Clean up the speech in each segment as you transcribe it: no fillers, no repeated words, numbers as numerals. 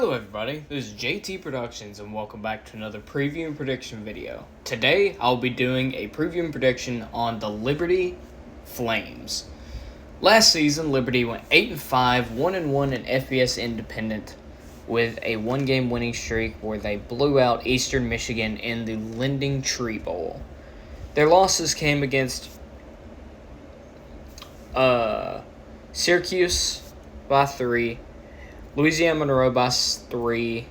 Hello everybody, this is JT Productions and welcome back to another preview and prediction video. Today I'll be doing a preview and prediction on the Liberty Flames. Last season Liberty went 8-5, 1-1 in FBS Independent with a one-game winning streak where they blew out Eastern Michigan in the Lending Tree Bowl. Their losses came against Syracuse by 3, Louisiana Monroe by 3,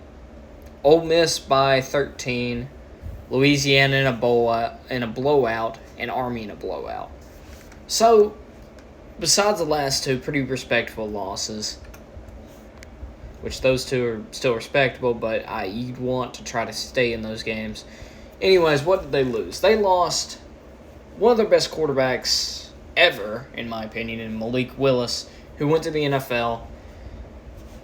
Ole Miss by 13, Louisiana in a blowout, and Army in a blowout. So, besides the last two pretty respectable losses, which those two are still respectable, but you'd want to try to stay in those games. Anyways, what did they lose? They lost one of their best quarterbacks ever, in my opinion, in Malik Willis, who went to the NFL.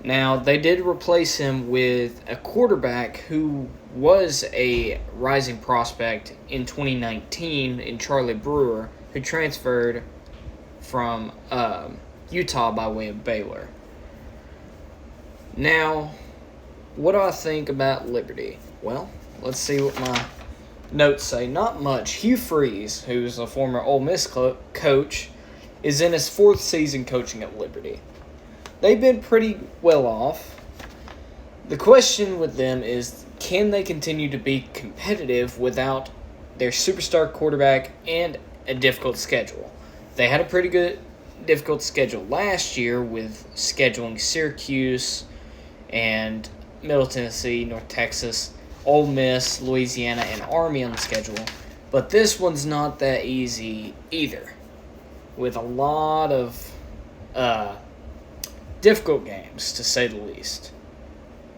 Now, they did replace him with a quarterback who was a rising prospect in 2019 in Charlie Brewer, who transferred from Utah by way of Baylor. Now, what do I think about Liberty? Well, let's see what my notes say. Not much. Hugh Freeze, who's a former Ole Miss coach, is in his 4th season coaching at Liberty. They've been pretty well off. The question with them is, can they continue to be competitive without their superstar quarterback and a difficult schedule? They had a pretty good difficult schedule last year with scheduling Syracuse and Middle Tennessee, North Texas, Ole Miss, Louisiana, and Army on the schedule. But this one's not that easy either, with a lot of difficult games, to say the least.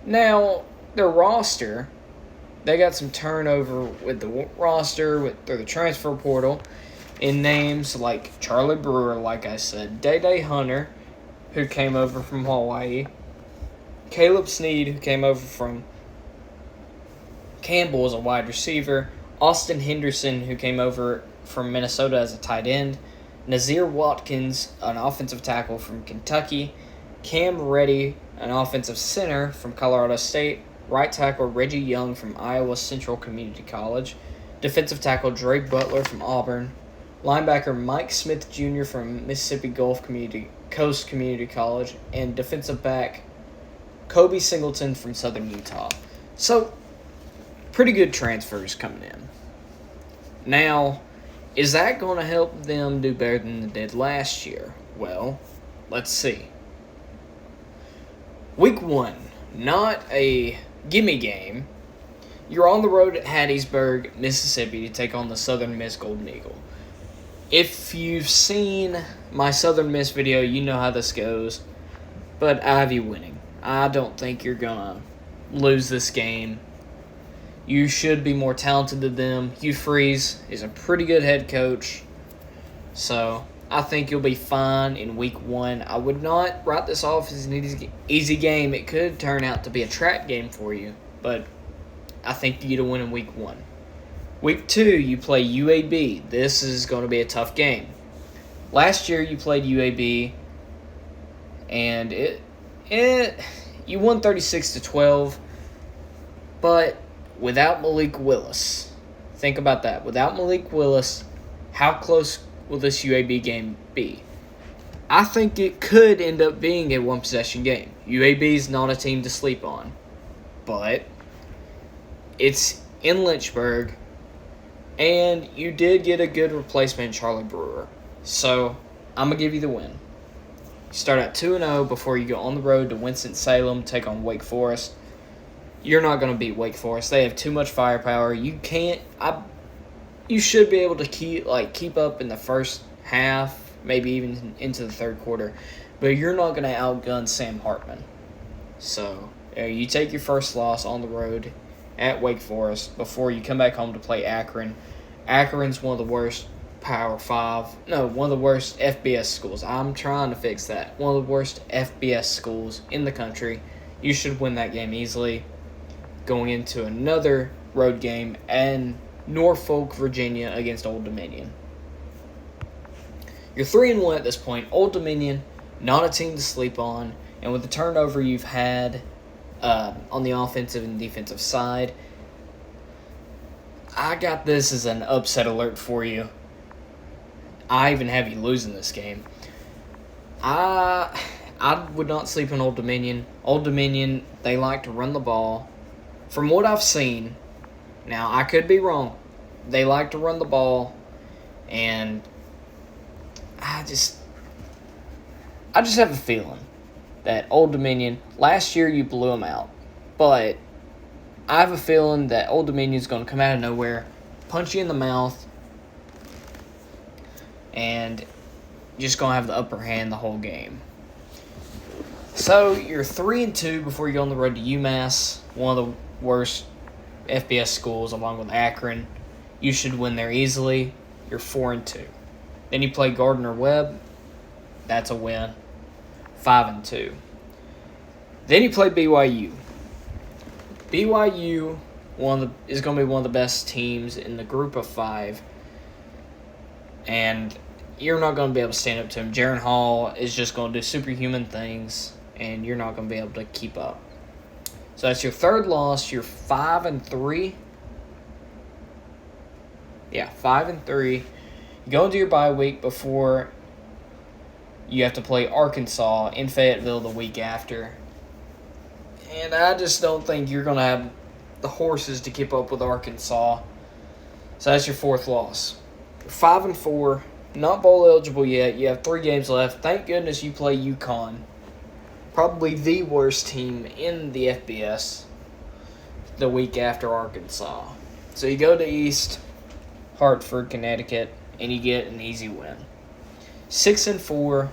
Now, their roster, they got some turnover with the roster through the transfer portal in names like Charlie Brewer, like I said, Day Hunter, who came over from Hawaii, Caleb Sneed, who came over from Campbell as a wide receiver, Austin Henderson, who came over from Minnesota as a tight end, Nazir Watkins, an offensive tackle from Kentucky, Cam Reddy, an offensive center from Colorado State, right tackle Reggie Young from Iowa Central Community College, defensive tackle Dre Butler from Auburn, linebacker Mike Smith Jr. from Mississippi Gulf Coast Community College, and defensive back Kobe Singleton from Southern Utah. So, pretty good transfers coming in. Now, is that going to help them do better than they did last year? Well, let's see. Week 1, not a gimme game. You're on the road at Hattiesburg, Mississippi to take on the Southern Miss Golden Eagle. If you've seen my Southern Miss video, you know how this goes. But I have you winning. I don't think you're going to lose this game. You should be more talented than them. Hugh Freeze is a pretty good head coach. So, I think you'll be fine in Week 1. I would not write this off as an easy game. It could turn out to be a trap game for you. But I think you get a win in Week 1. Week 2, you play UAB. This is going to be a tough game. Last year, you played UAB, and you won 36-12, but without Malik Willis. Think about that. Without Malik Willis, how close will this UAB game be? I think it could end up being a one-possession game. UAB is not a team to sleep on, but it's in Lynchburg, and you did get a good replacement in Charlie Brewer. So, I'm going to give you the win. You start at 2-0 before you go on the road to Winston-Salem, take on Wake Forest. You're not going to beat Wake Forest. They have too much firepower. You should be able to keep up in the first half, maybe even into the third quarter, but you're not going to outgun Sam Hartman. So, you take your first loss on the road at Wake Forest before you come back home to play Akron. Akron's one of the worst one of the worst FBS schools. I'm trying to fix that. One of the worst FBS schools in the country. You should win that game easily. Going into another road game in Norfolk, Virginia against Old Dominion. You're 3-1 at this point. Old Dominion, not a team to sleep on. And with the turnover you've had on the offensive and defensive side. I got this as an upset alert for you. I even have you losing this game. I would not sleep on Old Dominion. Old Dominion, they like to run the ball. From what I've seen, now I could be wrong, they like to run the ball, and I just have a feeling that Old Dominion, last year you blew them out, but I have a feeling that Old Dominion's going to come out of nowhere, punch you in the mouth, and just going to have the upper hand the whole game. So you're 3-2 before you go on the road to UMass, one of the worst FBS schools along with Akron. You should win there easily. You're 4-2. Then you play Gardner-Webb. That's a win. 5-2. Then you play BYU. BYU is going to be one of the best teams in the group of 5. And you're not going to be able to stand up to him. Jaron Hall is just going to do superhuman things, and you're not going to be able to keep up. So that's your third loss. You're 5-3. Yeah, 5-3. You go into your bye week before you have to play Arkansas in Fayetteville the week after. And I just don't think you're going to have the horses to keep up with Arkansas. So that's your fourth loss. You're 5-4. Not bowl eligible yet. You have 3 games left. Thank goodness you play UConn. Probably the worst team in the FBS the week after Arkansas. So you go to East Hartford, Connecticut, and you get an easy win. 6-4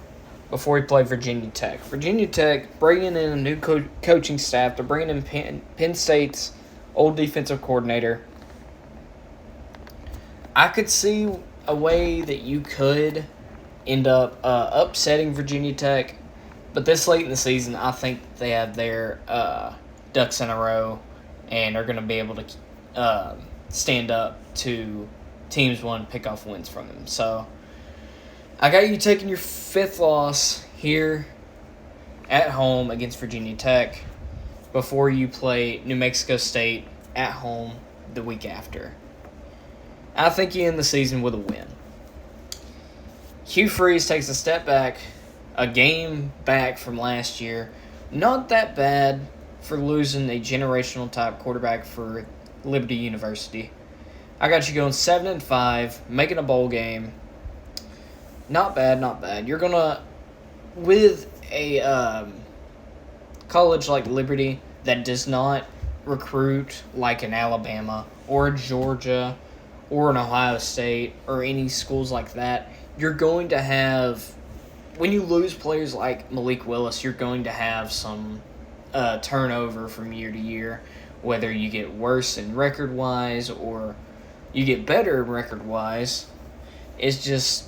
before you play Virginia Tech. Virginia Tech bringing in a new coaching staff. They're bringing in Penn State's old defensive coordinator. I could see a way that you could end up upsetting Virginia Tech, but this late in the season, I think they have their ducks in a row and are going to be able to stand up to teams wanting to pick off wins from them. So I got you taking your 5th loss here at home against Virginia Tech before you play New Mexico State at home the week after. I think you end the season with a win. Hugh Freeze takes a step back, a game back from last year. Not that bad for losing a generational type quarterback for Liberty University. I got you going 7-5, making a bowl game. Not bad, not bad. You're going to, with a college like Liberty that does not recruit like an Alabama or a Georgia or an Ohio State or any schools like that, you're going to have, when you lose players like Malik Willis, you're going to have some turnover from year to year, whether you get worse in record-wise or you get better in record-wise. It's just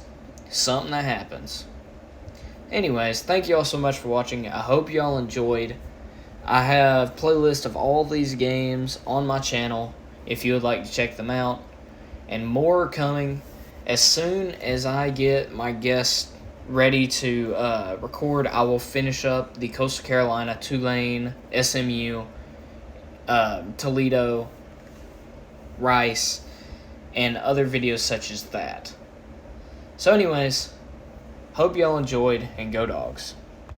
something that happens. Anyways, thank you all so much for watching. I hope you all enjoyed. I have a playlist of all these games on my channel if you would like to check them out. And more are coming. As soon as I get my guests ready to record, I will finish up the Coastal Carolina, Tulane, SMU, Toledo, Rice, and other videos such as that. So anyways, hope y'all enjoyed, and Go Dogs.